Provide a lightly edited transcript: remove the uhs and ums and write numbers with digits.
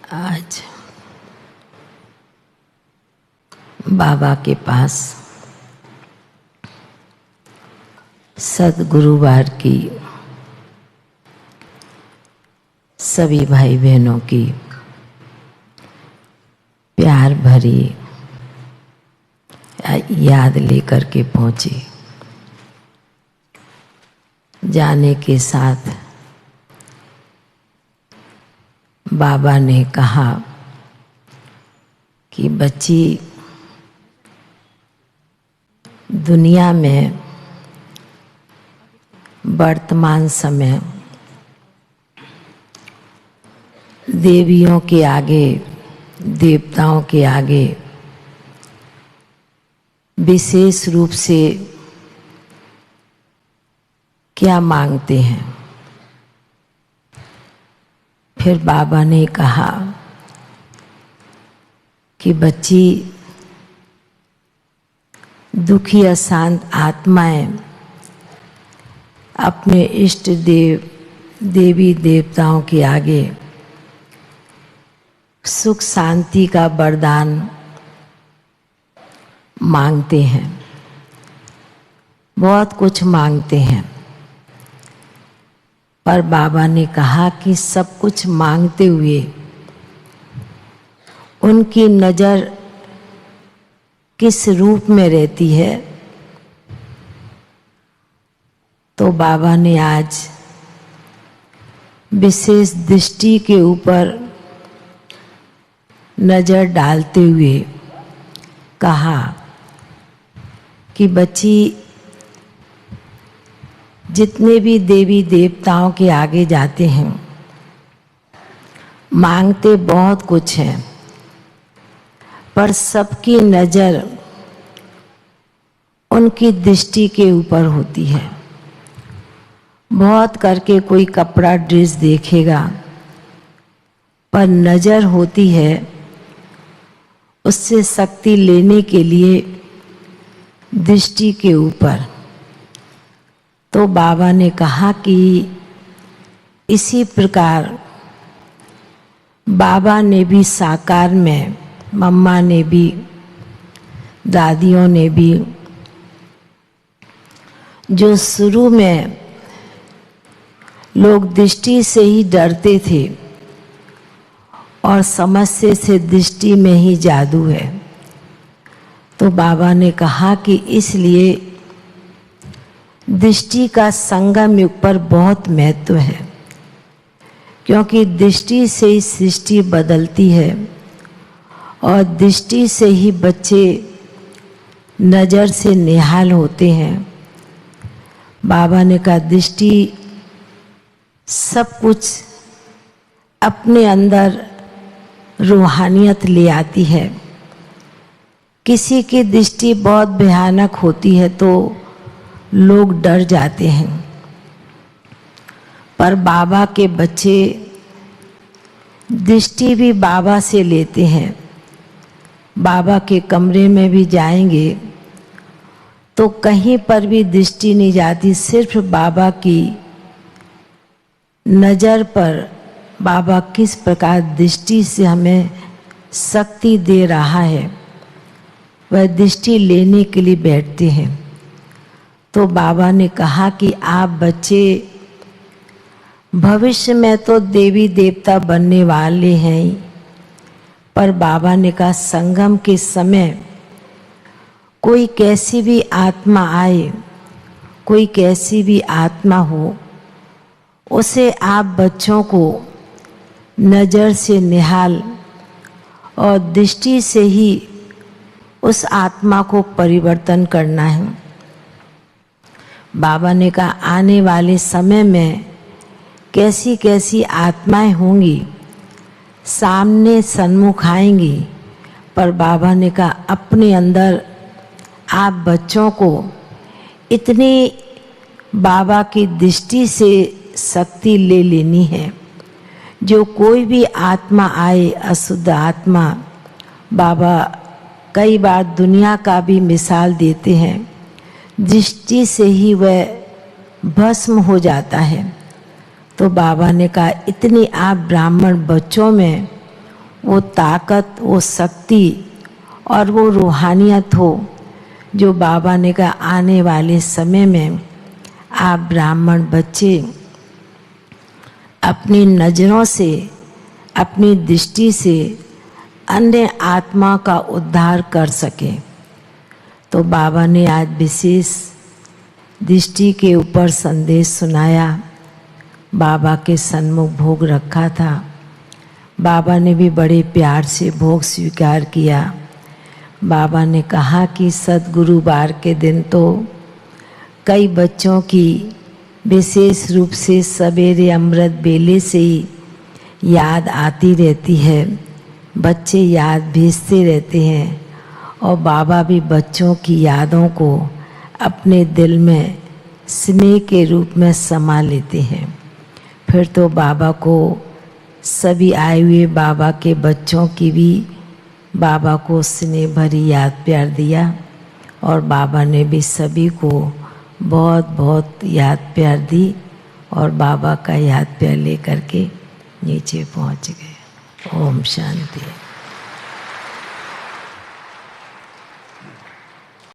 आज बाबा के पास सद्गुरुवार की सभी भाई बहनों की प्यार भरी याद लेकर के पहुंची। जाने के साथ बाबा ने कहा कि बच्ची, दुनिया में वर्तमान समय देवियों के आगे, देवताओं के आगे विशेष रूप से क्या मांगते हैं। फिर बाबा ने कहा कि बच्ची, दुखी अशांत आत्माएं अपने इष्ट देव देवी देवताओं के आगे सुख शांति का वरदान मांगते हैं, बहुत कुछ मांगते हैं। पर बाबा ने कहा कि सब कुछ मांगते हुए उनकी नज़र किस रूप में रहती है। तो बाबा ने आज विशेष दृष्टि के ऊपर नज़र डालते हुए कहा कि बच्ची, जितने भी देवी देवताओं के आगे जाते हैं मांगते बहुत कुछ हैं, पर सबकी नज़र उनकी दृष्टि के ऊपर होती है। बहुत करके कोई कपड़ा ड्रेस देखेगा, पर नज़र होती है उससे शक्ति लेने के लिए दृष्टि के ऊपर। तो बाबा ने कहा कि इसी प्रकार बाबा ने भी साकार में, मम्मा ने भी, दादियों ने भी, जो शुरू में लोग दृष्टि से ही डरते थे और समझते से दृष्टि में ही जादू है, तो बाबा ने कहा कि इसलिए दृष्टि का संगम युग पर बहुत महत्व है, क्योंकि दृष्टि से ही सृष्टि बदलती है और दृष्टि से ही बच्चे नज़र से निहाल होते हैं। बाबा ने कहा दृष्टि सब कुछ अपने अंदर रूहानियत ले आती है। किसी की दृष्टि बहुत भयानक होती है तो लोग डर जाते हैं, पर बाबा के बच्चे दृष्टि भी बाबा से लेते हैं। बाबा के कमरे में भी जाएंगे तो कहीं पर भी दृष्टि नहीं जाती, सिर्फ बाबा की नज़र पर बाबा किस प्रकार दृष्टि से हमें शक्ति दे रहा है, वह दृष्टि लेने के लिए बैठते हैं। तो बाबा ने कहा कि आप बच्चे भविष्य में तो देवी देवता बनने वाले हैं, पर बाबा ने कहा संगम के समय कोई कैसी भी आत्मा आए, कोई कैसी भी आत्मा हो, उसे आप बच्चों को नज़र से निहाल और दृष्टि से ही उस आत्मा को परिवर्तन करना है। बाबा ने कहा आने वाले समय में कैसी कैसी आत्माएं होंगी, सामने सन्मुख आएंगी, पर बाबा ने कहा अपने अंदर आप बच्चों को इतनी बाबा की दृष्टि से शक्ति ले लेनी है, जो कोई भी आत्मा आए, अशुद्ध आत्मा, बाबा कई बार दुनिया का भी मिसाल देते हैं, दृष्टि से ही वह भस्म हो जाता है। तो बाबा ने कहा इतनी आप ब्राह्मण बच्चों में वो ताकत, वो शक्ति और वो रूहानियत हो जो बाबा ने कहा आने वाले समय में आप ब्राह्मण बच्चे अपनी नज़रों से, अपनी दृष्टि से अन्य आत्मा का उद्धार कर सके। तो बाबा ने आज विशेष दृष्टि के ऊपर संदेश सुनाया। बाबा के सन्मुख भोग रखा था। बाबा ने भी बड़े प्यार से भोग स्वीकार किया। बाबा ने कहा कि सद्गुरुवार के दिन तो कई बच्चों की विशेष रूप से सवेरे अमृत बेले से ही याद आती रहती है। बच्चे याद भेजते रहते हैं और बाबा भी बच्चों की यादों को अपने दिल में स्नेह के रूप में समा लेते हैं। फिर तो बाबा को सभी आए हुए बाबा के बच्चों की भी बाबा को स्नेह भरी याद प्यार दिया और बाबा ने भी सभी को बहुत बहुत याद प्यार दी और बाबा का याद प्यार लेकर के नीचे पहुंच गए। ओम शांति।